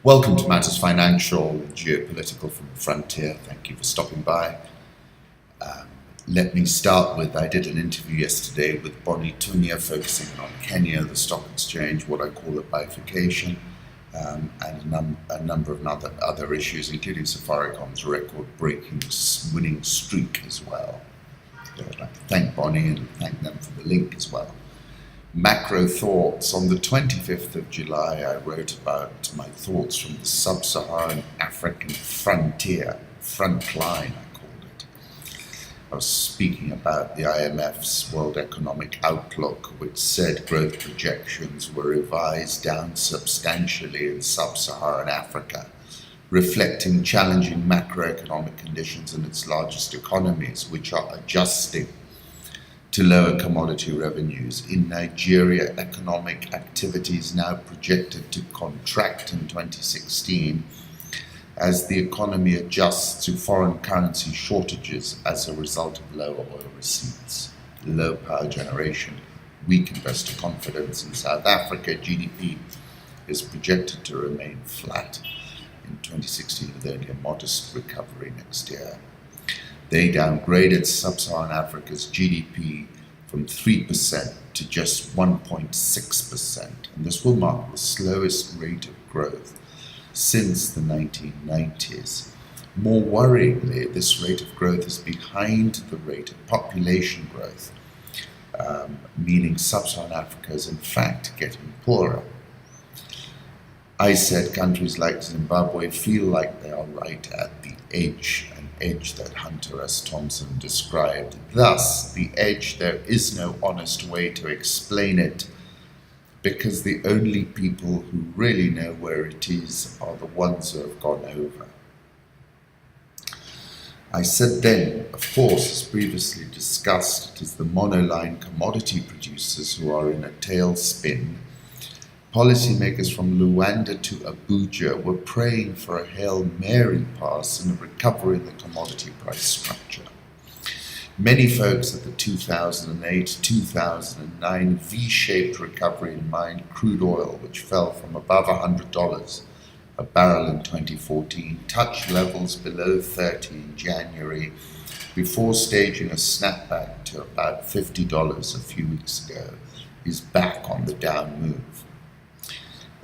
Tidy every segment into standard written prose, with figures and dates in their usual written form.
Welcome to Matters Financial and Geopolitical from the Frontier. Thank you for stopping by. Let me start with, I did an interview yesterday with Bonnie Tunya focusing on Kenya, the stock exchange, what I call a bifurcation, and a number of other issues, including Safaricom's record-breaking winning streak as well. So I'd like to thank Bonnie and thank them for the link as well. Macro thoughts. On the 25th of July, I wrote about my thoughts from the sub-Saharan African frontier, front line, I called it. I was speaking about the IMF's World Economic Outlook, which said growth projections were revised down substantially in sub-Saharan Africa, reflecting challenging macroeconomic conditions in its largest economies, which are adjusting to lower commodity revenues. In Nigeria, economic activity is now projected to contract in 2016 as the economy adjusts to foreign currency shortages as a result of lower oil receipts, low power generation, weak investor confidence. In South Africa, GDP is projected to remain flat in 2016 with only a modest recovery next year. They downgraded sub-Saharan Africa's GDP from 3% to just 1.6%, and this will mark the slowest rate of growth since the 1990s. More worryingly, this rate of growth is behind the rate of population growth, meaning sub-Saharan Africa is in fact getting poorer. I said countries like Zimbabwe feel like they are right at the edge, an edge that Hunter S. Thompson described. Thus, the edge, there is no honest way to explain it, because the only people who really know where it is are the ones who have gone over. I said then, of course, as previously discussed, it is the monoline commodity producers who are in a tailspin. Policymakers from Luanda to Abuja were praying for a Hail Mary pass and a recovery in the commodity price structure. Many folks had the 2008-2009 V-shaped recovery in mind crude oil, which fell from above $100 a barrel in 2014, touched levels below 30 in January, before staging a snapback to about $50 a few weeks ago, is back on the down move.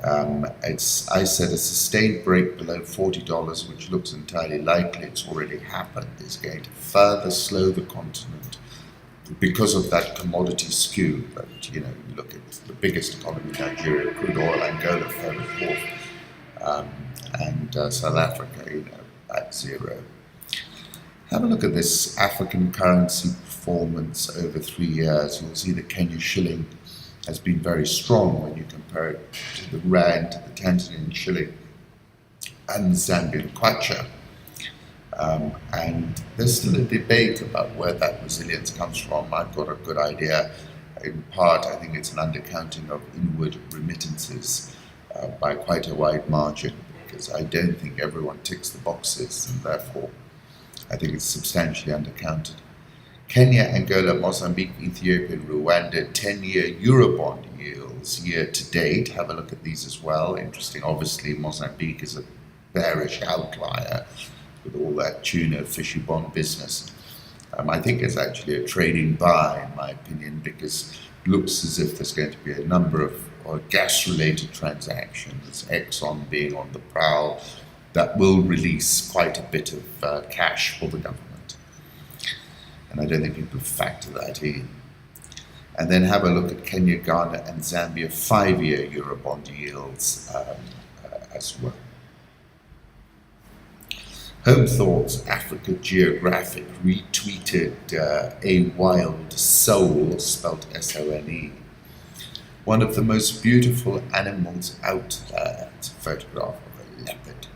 I said a sustained break below $40, which looks entirely likely, it's already happened, is going to further slow the continent because of that commodity skew. That, you look at the biggest economy, Nigeria, crude oil, Angola, third and fourth, and South Africa, at zero. Have a look at this African currency performance over 3 years. You'll see the Kenya shilling has been very strong when you compare it to the rand, to the Tanzanian shilling, and the Zambian kwacha. And there's still a debate about where that resilience comes from. I've got a good idea. In part, I think it's an undercounting of inward remittances by quite a wide margin, because I don't think everyone ticks the boxes, and therefore I think it's substantially undercounted. Kenya, Angola, Mozambique, Ethiopia, and Rwanda 10-year Eurobond yields year to date. Have a look at these as well. Interesting. Obviously, Mozambique is a bearish outlier with all that tuna fishy bond business. I think it's actually a trading buy, in my opinion, because it looks as if there's going to be a number of gas-related transactions, Exxon being on the prowl, that will release quite a bit of cash for the government. And I don't think people factor that in. And then have a look at Kenya, Ghana, and Zambia 5-year Eurobond yields as well. Home Thoughts, Africa Geographic, retweeted a wild soul, spelt S-O-N-E. One of the most beautiful animals out there. It's a photograph of a leopard.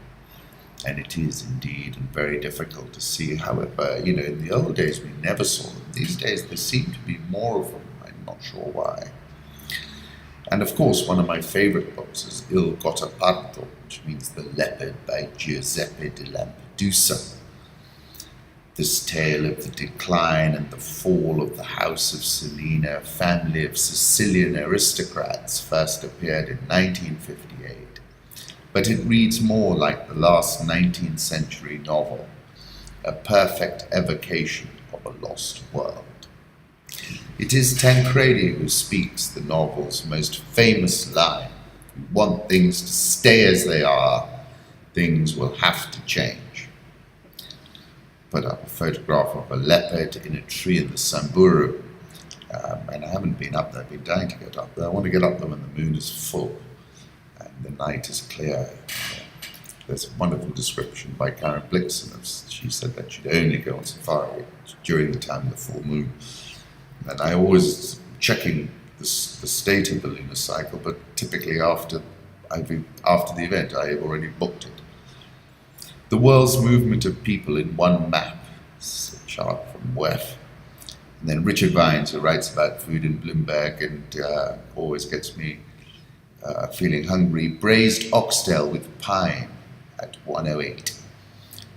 And it is indeed, and very difficult to see. However, in the old days we never saw them. These days there seem to be more of them. I'm not sure why. And of course, one of my favorite books is Il Gattopardo, which means the leopard, by Giuseppe de Lampedusa. This tale of the decline and the fall of the House of Salina, a family of Sicilian aristocrats, first appeared in 1958. but it reads more like the last 19th century novel, a perfect evocation of a lost world. It is Tancredi who speaks the novel's most famous line: "You want things to stay as they are, things will have to change." Put up a photograph of a leopard in a tree in the Samburu, and I haven't been up there. I've been dying to get up there. I want to get up there when the moon is full and the night is clear. There's a wonderful description by Karen Blixen. She said that she'd only go on safari during the time of the full moon. And I always checking the state of the lunar cycle, but typically after the event, I have already booked it. The world's movement of people in one map. It's a chart from WEF. And then Richard Vines, who writes about food in Bloomberg and always gets me feeling hungry. Braised oxtail with pine at 108.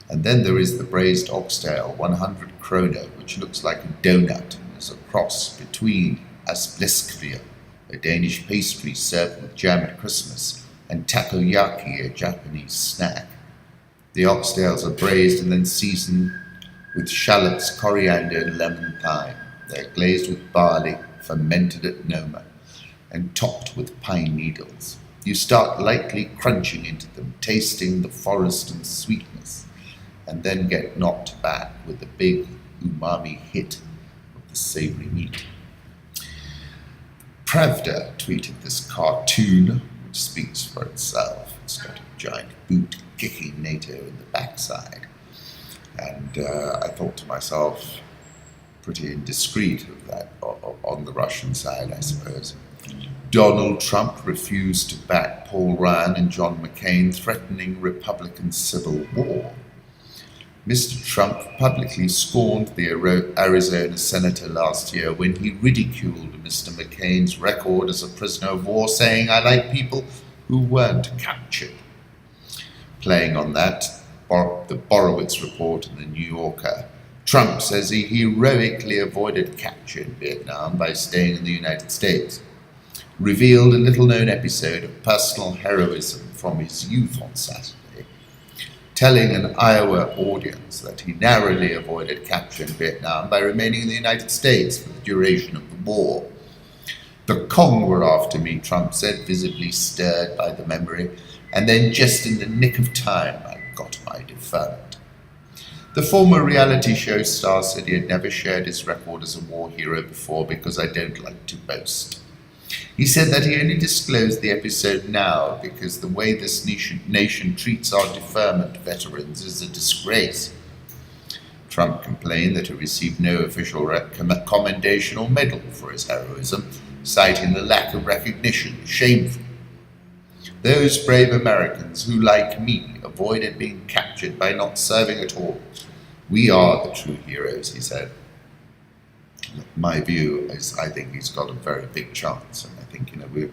And then there is the braised oxtail, 100 kroner, which looks like a donut. There's a cross between asbliskvia, a Danish pastry served with jam at Christmas, and takoyaki, a Japanese snack. The oxtails are braised and then seasoned with shallots, coriander, and lemon thyme. They're glazed with barley, fermented at Noma, and topped with pine needles. You start lightly crunching into them, tasting the forest and sweetness, and then get knocked back with the big umami hit of the savory meat. Pravda tweeted this cartoon, which speaks for itself. It's got a giant boot kicking NATO in the backside. And I thought to myself, pretty indiscreet of that on the Russian side, I suppose. Donald Trump refused to back Paul Ryan and John McCain, threatening Republican civil war. Mr. Trump publicly scorned the Arizona senator last year when he ridiculed Mr. McCain's record as a prisoner of war, saying, "I like people who weren't captured." Playing on that, the Borowitz report in the New Yorker, Trump says he heroically avoided capture in Vietnam by staying in the United States. Revealed a little-known episode of personal heroism from his youth on Saturday, telling an Iowa audience that he narrowly avoided capture in Vietnam by remaining in the United States for the duration of the war. "The Kong were after me," Trump said, visibly stirred by the memory, "and then just in the nick of time, I got my deferment." The former reality show star said he had never shared his record as a war hero before because I don't like to boast. He said that he only disclosed the episode now because the way this nation treats our deferment veterans is a disgrace. Trump complained that he received no official commendation or medal for his heroism, citing the lack of recognition, shameful. "Those brave Americans who, like me, avoided being captured by not serving at all. We are the true heroes," he said. My view is I think he's got a very big chance, and I think we're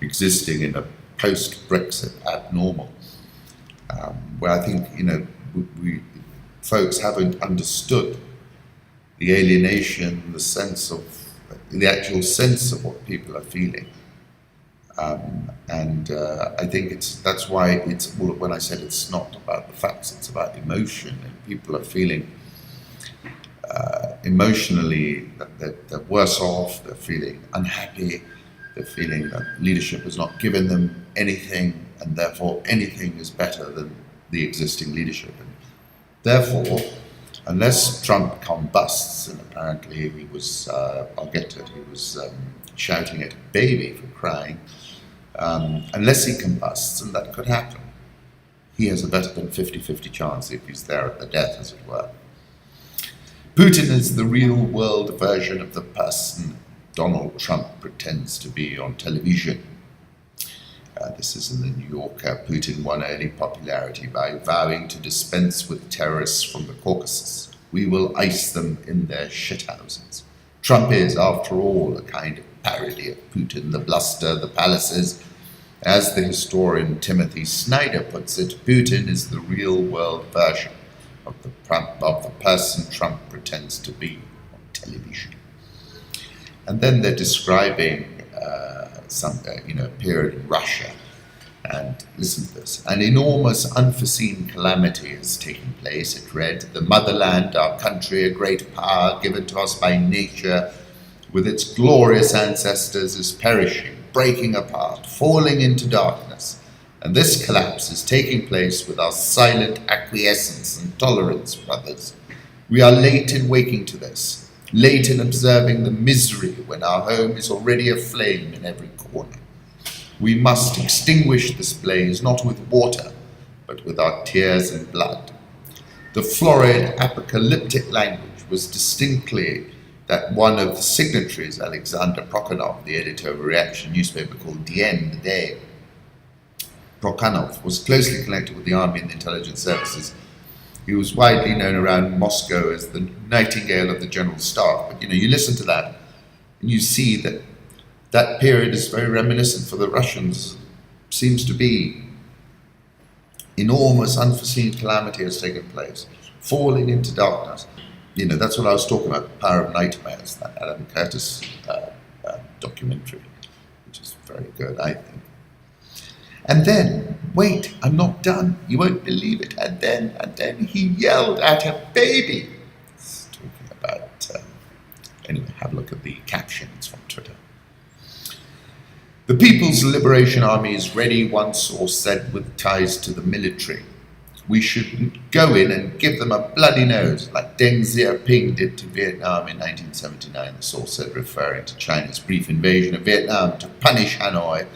existing in a post-Brexit abnormal, where I think we folks haven't understood the alienation, the actual sense of what people are feeling, and I think that's why when I said it's not about the facts, it's about emotion, and people are feeling. Emotionally, that they're worse off, they're feeling unhappy, they're feeling that leadership has not given them anything, and therefore anything is better than the existing leadership. And therefore, unless Trump combusts, and apparently he was, I'll get to it, he was shouting at a baby for crying, unless he combusts, and that could happen, he has a better than 50-50 chance if he's there at the death, as it were. Putin is the real-world version of the person Donald Trump pretends to be on television. This is in the New Yorker. Putin won early popularity by vowing to dispense with terrorists from the Caucasus. "We will ice them in their shithouses." Trump is, after all, a kind of parody of Putin, the bluster, the palaces. As the historian Timothy Snyder puts it, Putin is the real-world version of the person Trump pretends to be on television. And then they're describing a period in Russia And listen to this. An enormous unforeseen calamity has taken place, it read. The motherland, our country, a great power given to us by nature, with its glorious ancestors, is perishing, breaking apart, falling into darkness. And this collapse is taking place with our silent acquiescence and tolerance, brothers. We are late in waking to this, late in observing the misery when our home is already aflame in every corner. We must extinguish this blaze not with water, but with our tears and blood. The florid, apocalyptic language was distinctly that one of the signatories, Alexander Prokhanov, the editor of a reaction newspaper called Dien, the Day. Prokhanov was closely connected with the army and the intelligence services. He was widely known around Moscow as the Nightingale of the General Staff. But you listen to that, and you see that that period is very reminiscent for the Russians. Seems to be enormous, unforeseen calamity has taken place, falling into darkness. That's what I was talking about, The Power of Nightmares, that Adam Curtis documentary, which is very good, I think. And then, wait, I'm not done. You won't believe it. And then he yelled at a baby. It's talking about, anyway, have a look at the captions from Twitter. The People's Liberation Army is ready, one source said, with ties to the military. We should go in and give them a bloody nose, like Deng Xiaoping did to Vietnam in 1979, the source said, referring to China's brief invasion of Vietnam to punish Hanoi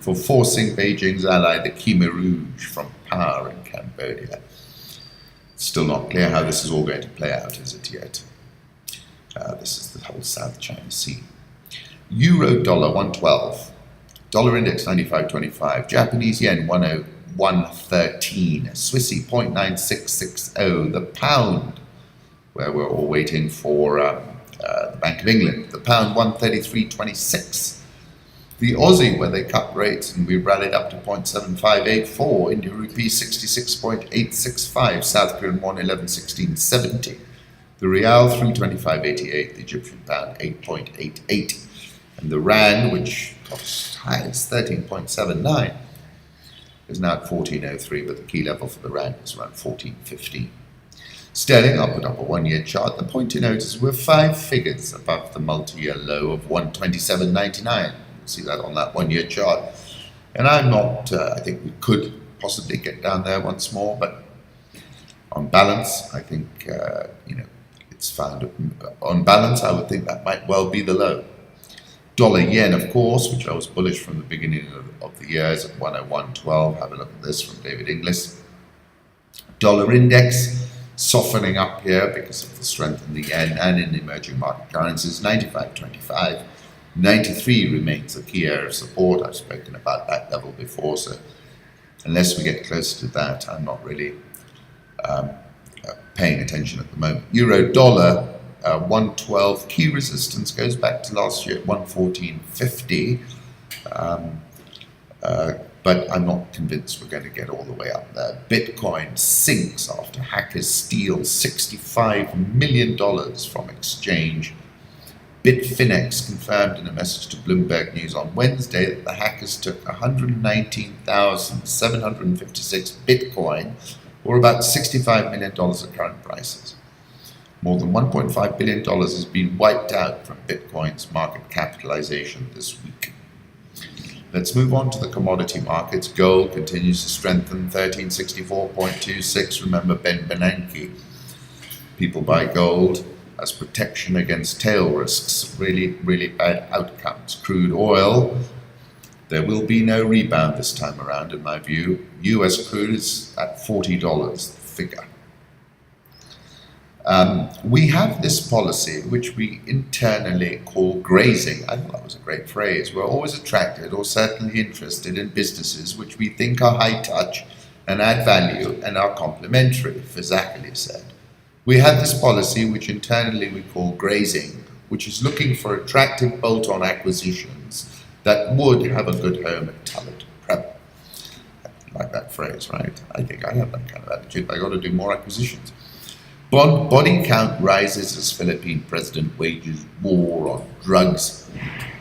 for forcing Beijing's ally, the Khmer Rouge, from power in Cambodia. It's still not clear how this is all going to play out, is it yet? This is the whole South China Sea. Euro dollar 112. Dollar index 95.25, Japanese yen 101.13, Swissy 0.9660, the pound, where we're all waiting for the Bank of England, the pound 133.26, the Aussie, where they cut rates and we rallied up to 0.7584, Indian rupee 66.865, South Korean won 11.1670, the Rial 325.88, the Egyptian pound 8.88, and the Rand, which got as high as 13.79, is now at 14.03, but the key level for the Rand is around 14.15. Sterling, I'll put up a one-year chart. The point to note is we're 5 figures above the multi-year low of 127.99. You see that on that one-year chart. And I'm not, I think we could possibly get down there once more, but on balance, I think, it's found, on balance, I would think that might well be the low. Dollar yen, of course, which I was bullish from the beginning of the year, is at 101.12. Have a look at this from David Inglis. Dollar index softening up here because of the strength in the yen and in emerging market currencies. 95.25. 93 remains the key area of support. I've spoken about that level before, so unless we get closer to that, I'm not really paying attention at the moment. Euro dollar 112, key resistance goes back to last year at 114.50, but I'm not convinced we're going to get all the way up there. Bitcoin sinks after hackers steal $65 million from exchange. Bitfinex confirmed in a message to Bloomberg News on Wednesday that the hackers took 119,756 Bitcoin, or about $65 million at current prices. More than $1.5 billion has been wiped out from Bitcoin's market capitalization this week. Let's move on to the commodity markets. Gold continues to strengthen, 1364.26. Remember Ben Bernanke. People buy gold as protection against tail risks, really, really bad outcomes. Crude oil, there will be no rebound this time around, in my view. US crude is at $40, the figure. We have this policy, which we internally call grazing. I thought that was a great phrase. We're always attracted or certainly interested in businesses which we think are high touch and add value and are complementary, Fazakali said. We have this policy, which internally we call grazing, which is looking for attractive bolt-on acquisitions that would have a good home at talent prep. I like that phrase, right? I think I have that kind of attitude. I got to do more acquisitions. Body count rises as Philippine president wages war on drugs.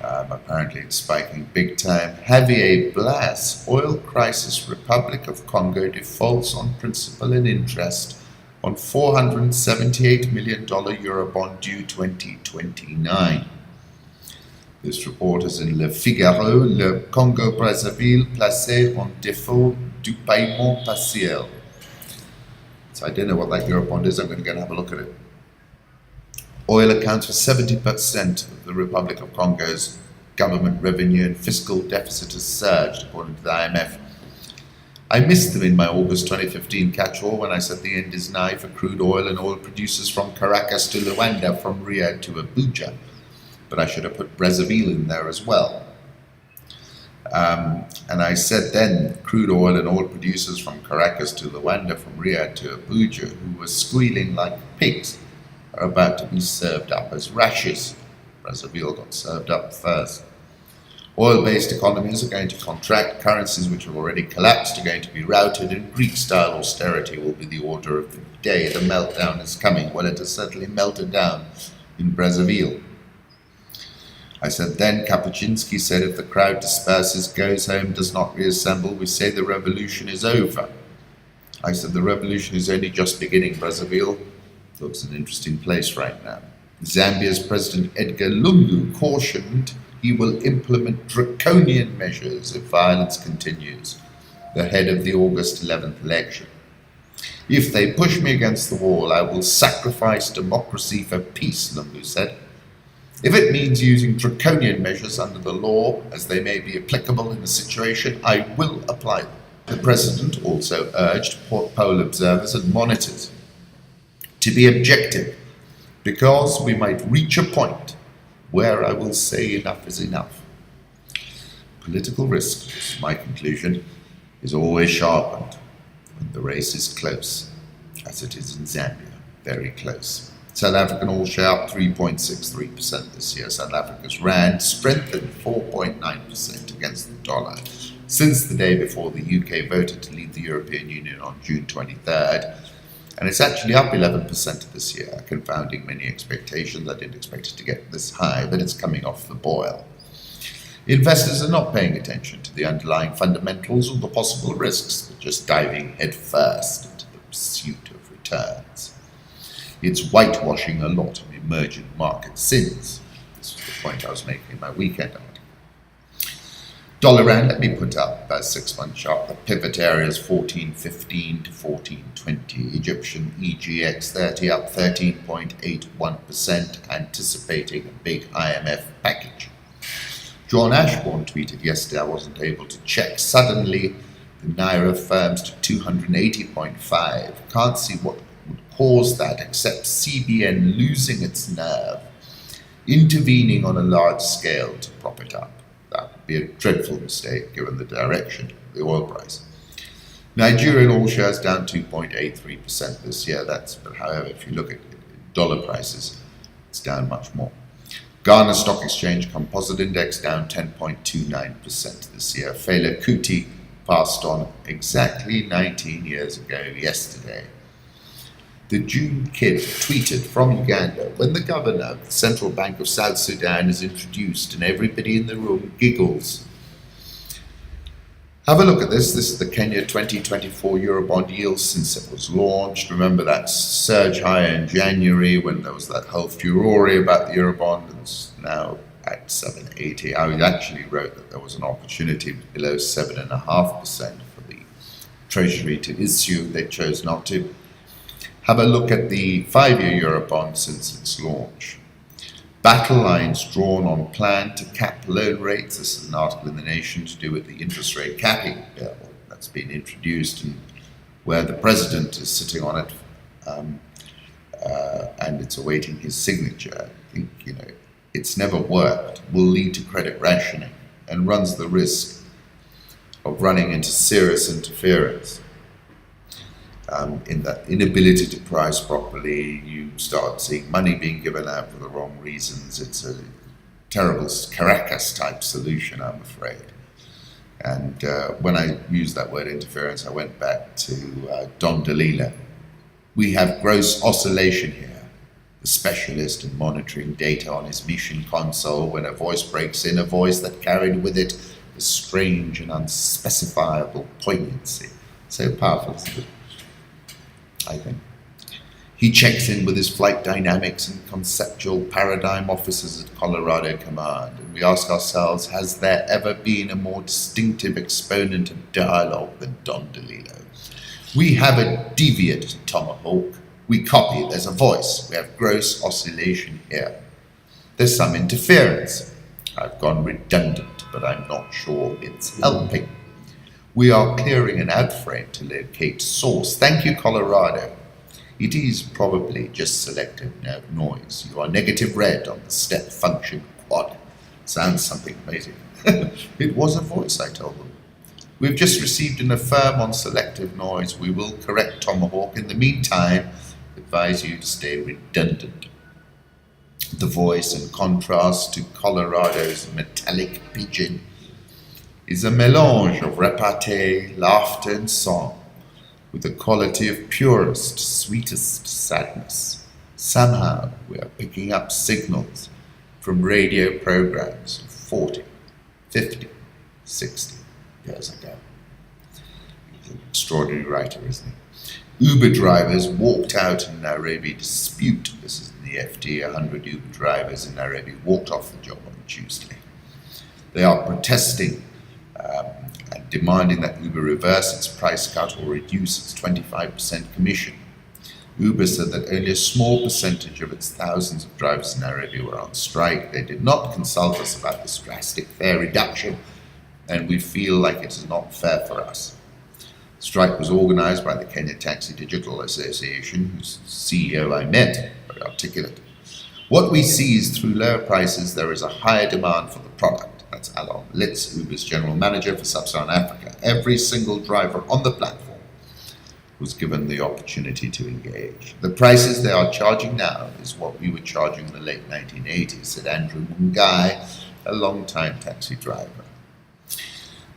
Apparently it's spiking big time. Javier Blas, oil crisis, Republic of Congo defaults on principal and interest on $478 million Eurobond due 2029. This report is in Le Figaro. Le Congo-Brazzaville placé en défaut du paiement partiel. So I don't know what that Eurobond is. I'm going to go and have a look at it. Oil accounts for 70% of the Republic of Congo's government revenue, and fiscal deficit has surged, according to the IMF. I missed them in my August 2015 catch-all when I said the end is nigh for crude oil and oil producers from Caracas to Luanda, from Riyadh to Abuja. But I should have put Brazzaville in there as well. And I said then crude oil and oil producers from Caracas to Luanda, from Riyadh to Abuja, who were squealing like pigs, are about to be served up as rashes. Brazzaville got served up first. Oil-based economies are going to contract, currencies which have already collapsed are going to be routed, and Greek-style austerity will be the order of the day. The meltdown is coming. Well, it has certainly melted down in Brazzaville. I said then, Kapuscinski said, if the crowd disperses, goes home, does not reassemble, we say the revolution is over. I said the revolution is only just beginning. Brazzaville looks an interesting place right now. Zambia's President Edgar Lungu cautioned he will implement draconian measures if violence continues, ahead of the August 11th election. If they push me against the wall, I will sacrifice democracy for peace, Lungu said. If it means using draconian measures under the law, as they may be applicable in the situation, I will apply them. The President also urged poll observers and monitors to be objective, because we might reach a point where I will say enough is enough. Political risk, my conclusion, is always sharpened when the race is close, as it is in Zambia, very close. South African all-share up 3.63% this year. South Africa's rand strengthened 4.9% against the dollar since the day before the UK voted to leave the European Union on June 23rd. And it's actually up 11% this year, confounding many expectations. I didn't expect it to get this high, but it's coming off the boil. Investors are not paying attention to the underlying fundamentals or the possible risks, but just diving headfirst into the pursuit of returns. It's whitewashing a lot of emerging market sins. This was the point I was making in my weekend article. Dollar rand, let me put up a 6-month chart. The pivot area is 14.15 to 14.20. Egyptian EGX 30 up 13.81%, anticipating a big IMF package. John Ashbourne tweeted yesterday, I wasn't able to check. Suddenly, the Naira firms to 280.5. Can't see what would cause that except CBN losing its nerve, intervening on a large scale to prop it up. That would be a dreadful mistake given the direction of the oil price. Nigerian all shares down 2.83% this year. But however, if you look at dollar prices, it's down much more. Ghana Stock Exchange Composite Index down 10.29% this year. Fela Kuti passed on exactly 19 years ago yesterday. The June Kid tweeted from Uganda, when the governor of the Central Bank of South Sudan is introduced and everybody in the room giggles. Have a look at this. This is the Kenya 2024 Eurobond yield since it was launched. Remember that surge high in January when there was that whole furore about the Eurobond, and it's now at 7.80. I actually wrote that there was an opportunity below 7.5% for the Treasury to issue. They chose not to. Have a look at the 5-year Eurobond since its launch. Battle lines drawn on plan to cap loan rates. This is an article in The Nation to do with the interest rate capping bill that's been introduced, and where the president is sitting on it, and it's awaiting his signature. I think, it's never worked, will lead to credit rationing, and runs the risk of running into serious interference. In that inability to price properly, you start seeing money being given out for the wrong reasons. It's a terrible Caracas-type solution, I'm afraid. And when I used that word interference, I went back to Don DeLilla. We have gross oscillation here. The specialist in monitoring data on his mission console when a voice breaks in, a voice that carried with it a strange and unspecifiable poignancy. So powerful, isn't it? I think. He checks in with his flight dynamics and conceptual paradigm officers at Colorado Command, and we ask ourselves, has there ever been a more distinctive exponent of dialogue than Don DeLillo? We have a deviate tomahawk. We copy, there's a voice. We have gross oscillation here. There's some interference. I've gone redundant, but I'm not sure it's helping. We are clearing an ad frame to locate source. Thank you, Colorado. It is probably just selective noise. You are negative red on the step function quad. Sounds something amazing. It was a voice, I told them. We've just received an affirm on selective noise. We will correct Tomahawk. In the meantime, advise you to stay redundant. The voice, in contrast to Colorado's metallic pigeon, is a mélange of repartee, laughter, and song, with the quality of purest, sweetest sadness. Somehow we are picking up signals from radio programs of 40, 50, 60 years ago. He's an extraordinary writer, isn't he? Uber drivers walked out in Nairobi dispute. This is in the FT. 100 Uber drivers in Nairobi walked off the job on Tuesday. They are protesting and demanding that Uber reverse its price cut or reduce its 25% commission. Uber said that only a small percentage of its thousands of drivers in Nairobi were on strike. They did not consult us about this drastic fare reduction, and we feel like it is not fair for us. The strike was organized by the Kenya Taxi Digital Association, whose CEO I met, very articulate. What we see is through lower prices, there is a higher demand for the product. That's Alon Litz, Uber's general manager for Sub-Saharan Africa. Every single driver on the platform was given the opportunity to engage. The prices they are charging now is what we were charging in the late 1980s, said Andrew Mungai, a long-time taxi driver.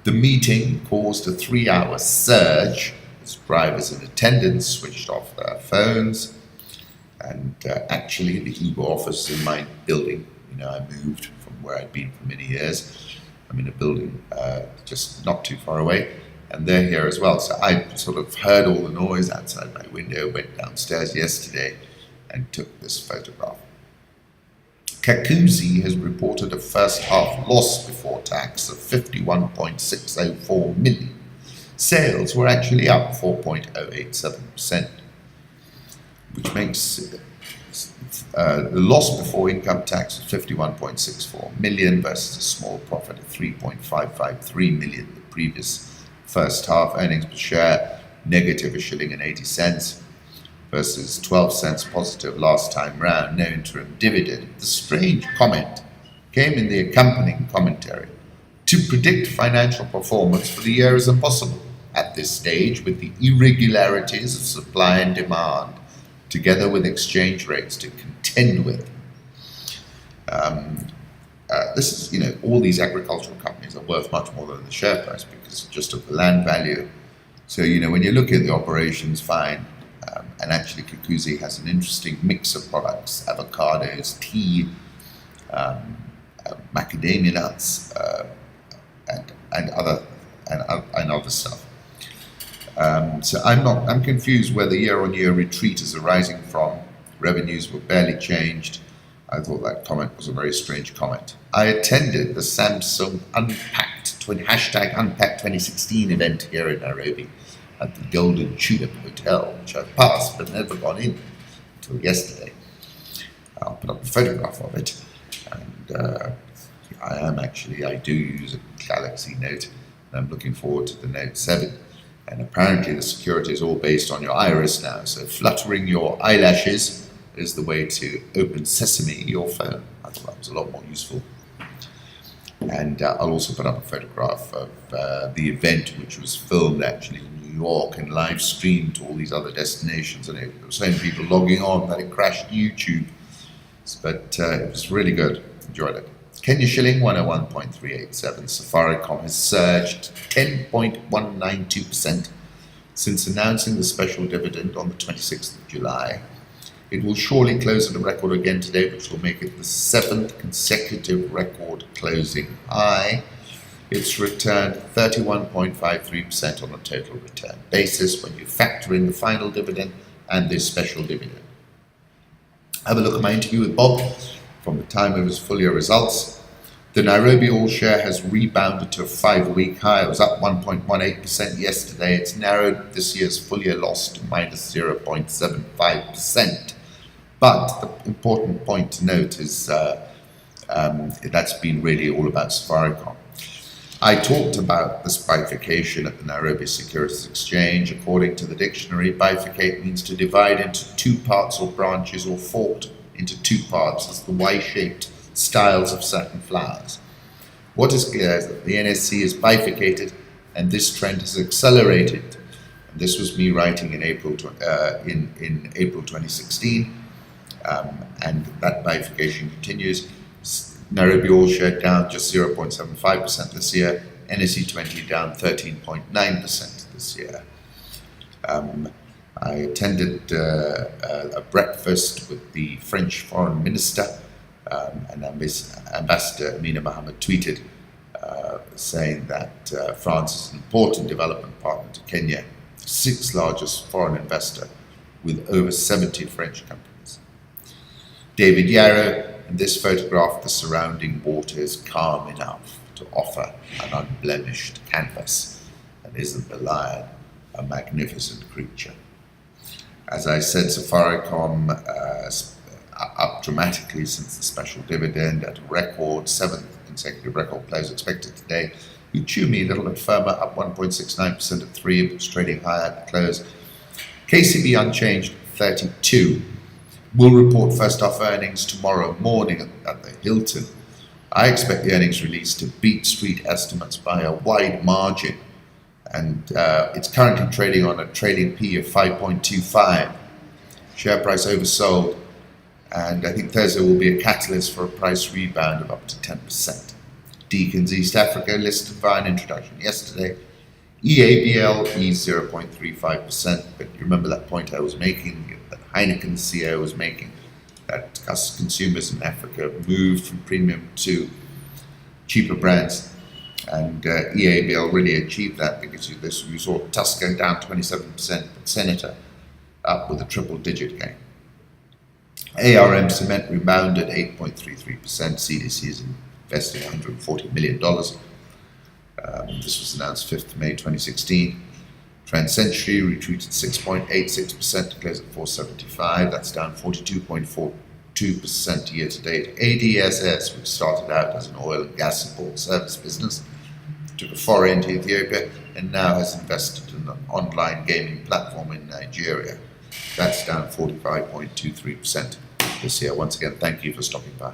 The meeting caused a 3-hour surge as drivers and attendants switched off their phones. And actually, the Uber office in my building, I moved from where I'd been for many years. I'm in a building just not too far away, and they're here as well. So I sort of heard all the noise outside my window, went downstairs yesterday and took this photograph. Kakuzi has reported a first half loss before tax of 51.604 million. Sales were actually up 4.087%, which makes the loss before income tax of 51.64 million versus a small profit of 3.553 million the previous first half. Earnings per share negative $1.80 versus 12 cents positive last time round. No interim dividend. The strange comment came in the accompanying commentary. To predict financial performance for the year is impossible at this stage, with the irregularities of supply and demand, together with exchange rates to contend with. This is, all these agricultural companies are worth much more than the share price because just of the land value. So, when you look at the operations, fine. And actually, Kakuzi has an interesting mix of products: avocados, tea, macadamia nuts, and other stuff. So I'm confused where the year-on-year retreat is arising from. Revenues were barely changed. I thought that comment was a very strange comment. I attended the Samsung Unpacked #Unpacked2016 event here in Nairobi at the Golden Tulip Hotel, which I've passed but never gone in until yesterday. I'll put up a photograph of it. And I do use a Galaxy Note, and I'm looking forward to the Note 7. And apparently the security is all based on your iris now, so fluttering your eyelashes is the way to open Sesame your phone. I thought that was a lot more useful. And I'll also put up a photograph of the event, which was filmed actually in New York and live streamed to all these other destinations. And there were so many people logging on that it crashed YouTube. But it was really good. Enjoyed it. Kenya shilling 101.387. Safaricom has surged 10.192% since announcing the special dividend on the 26th of July. It will surely close at a record again today, which will make it the 7th consecutive record closing high. It's returned 31.53% on a total return basis when you factor in the final dividend and this special dividend. Have a look at my interview with Bob from the time of his full year results. The Nairobi All Share has rebounded to a 5-week high. It was up 1.18% yesterday. It's narrowed this year's full year loss to minus 0.75%. But the important point to note is that's been really all about Safaricom. I talked about this bifurcation at the Nairobi Securities Exchange. According to the dictionary, bifurcate means to divide into two parts or branches, or fork into two parts as the Y-shaped styles of certain flowers. What is clear is that the NSE is bifurcated, and this trend has accelerated. And this was me writing in April 2016, and that bifurcation continues. Nairobi All Share down just 0.75% this year. NSE 20 down 13.9% this year. I attended a breakfast with the French Foreign Minister, and Ambassador Amina Mohammed tweeted saying that France is an important development partner to Kenya, 6th largest foreign investor with over 70 French companies. David Yarrow, in this photograph, the surrounding water is calm enough to offer an unblemished canvas, and isn't the lion a magnificent creature? As I said, Safaricom up dramatically since the special dividend at a record, 7th consecutive record close expected today. Uchumi a little bit firmer, up 1.69% at 3, but trading higher at the close. KCB unchanged, 32. We'll report first half earnings tomorrow morning at the Hilton. I expect the earnings release to beat street estimates by a wide margin, and it's currently trading on a trading P of 5.25. Share price oversold, and I think Thursday will be a catalyst for a price rebound of up to 10%. Deacon's East Africa listed via an introduction yesterday. EABL eased 0.35%, but you remember that point I was making, that Heineken CEO was making, that consumers in Africa moved from premium to cheaper brands, and EABL really achieved that because you saw Tusker down 27%, but Senator up with a triple-digit gain. ARM Cement rebounded 8.33%. CDC is investing $140 million. This was announced 5th May 2016. Transcentury retreated 6.86% to close at 475. That's down 42.42% year to date. ADSS, which started out as an oil and gas support service business, took a foray into Ethiopia and now has invested in an online gaming platform in Nigeria. That's down 45.23% this year. Once again, thank you for stopping by.